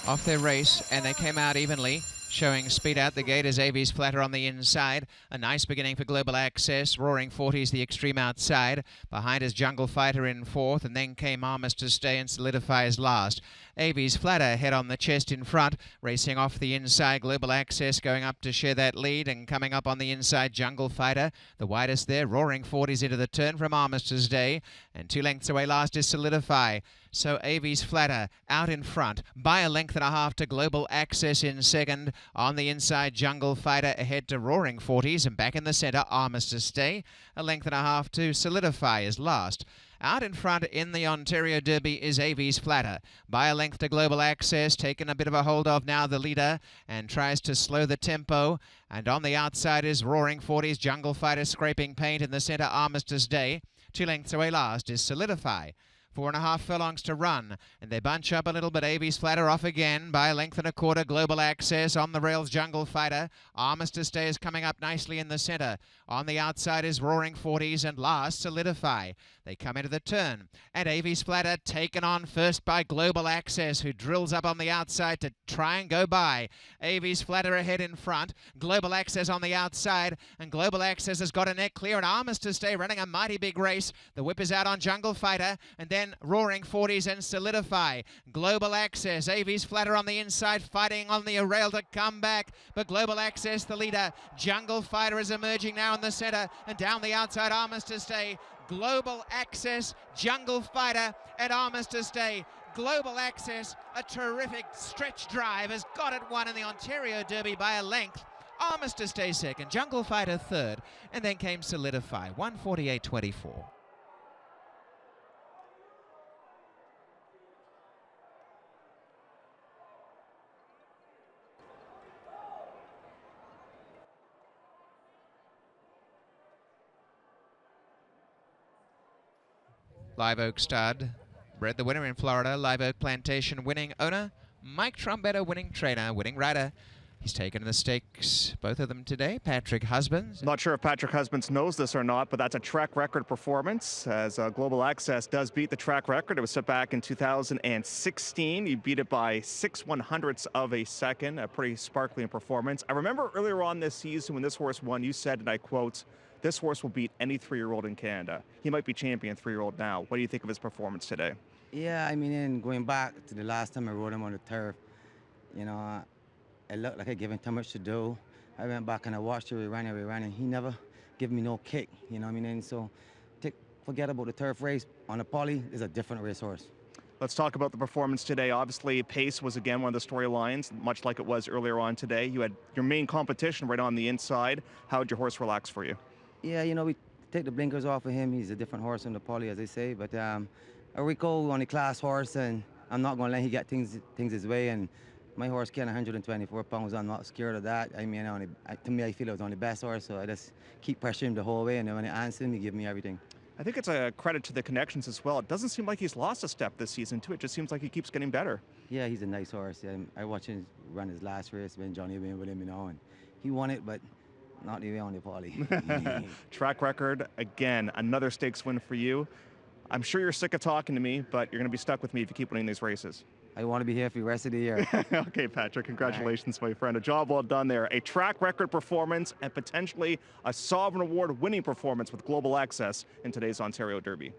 off their race, and they came out evenly, showing speed out the gate as Avie's flatter on the inside. A nice beginning for Global Access. Roaring Forties the extreme outside. Behind is Jungle Fighter in fourth, and then came Armistice Stay and Solidify as last. Avie's flatter head on the chest in front, racing off the inside. Global Access going up to share that lead, and coming up on the inside, Jungle Fighter. The widest there, Roaring Forties into the turn from Armistice Day, and 2 lengths away last is Solidify. So Avie's flatter out in front by a length and a half to Global Access in second. On the inside, Jungle Fighter ahead to Roaring Forties, and back in the centre, Armistice Day. A length and a half to Solidify is last. Out in front in the Ontario Derby is Avie's flatter. By a length to Global Access, taken a bit of a hold of now the leader, and tries to slow the tempo. And on the outside is Roaring Forties, Jungle Fighter scraping paint. In the centre, Armistice Day. 2 lengths away last is Solidify. 4.5 furlongs to run, and they bunch up a little, but Avie's flatter off again by a length and a quarter. Global Access on the rails, Jungle Fighter. Armistice Day is coming up nicely in the centre. On the outside is Roaring Forties, and last Solidify. They come into the turn, and Avie's flatter taken on first by Global Access, who drills up on the outside to try and go by. Avie's flatter ahead in front, Global Access on the outside, and Global Access has got a neck clear, and Armistice Day running a mighty big race. The whip is out on Jungle Fighter, and then Roaring Forties and Solidify. Global Access, Avie's flatter on the inside, fighting on the rail to come back, but Global Access the leader. Jungle Fighter is emerging now in the centre, and down the outside, Armistice Day. Global Access, Jungle Fighter, and Armistice Day. Global Access, a terrific stretch drive, has got it won in the Ontario Derby by a length. Armistice Day second, Jungle Fighter third, and then came Solidify, 148.24. Live Oak stud, bred the winner in Florida. Live Oak Plantation winning owner, Mike Trombetta winning trainer, winning rider. He's taken the stakes, both of them today. Patrick Husbands. Not sure if Patrick Husbands knows this or not, but that's a track record performance, as Global Access does beat the track record. It was set back in 2016. You beat it by 6/100ths of a second, a pretty sparkling performance. I remember earlier on this season when this horse won, you said, and I quote, "This horse will beat any 3-year-old in Canada." He might be champion 3-year-old now. What do you think of his performance today? Yeah, I mean, in going back to the last time I rode him on the turf, you know, it looked like I gave him too much to do. I went back and I watched him, we ran, and he never gave me no kick, you know what I mean? And so forget about the turf race. On a poly, is a different racehorse. Let's talk about the performance today. Obviously, pace was again one of the storylines, much like it was earlier on today. You had your main competition right on the inside. How did your horse relax for you? Yeah, you know, we take the blinkers off of him. He's a different horse on the poly, as they say. But Eurico on the class horse, and I'm not going to let him get things his way. And my horse carrying 124 pounds. I'm not scared of that. I mean, to me, I feel it was on the best horse, so I just keep pressuring him the whole way. And then when I answer him, he gives me everything. I think it's a credit to the connections as well. It doesn't seem like he's lost a step this season, too. It just seems like he keeps getting better. Yeah, he's a nice horse. I watched him run his last race when Johnny went with him, you know, and he won it, but not even on the poly. Track record, again, another stakes win for you. I'm sure you're sick of talking to me, but you're going to be stuck with me if you keep winning these races. I want to be here for the rest of the year. Okay, Patrick, congratulations, my friend. A job well done there. A track record performance and potentially a Sovereign Award winning performance with Global Access in today's Ontario Derby.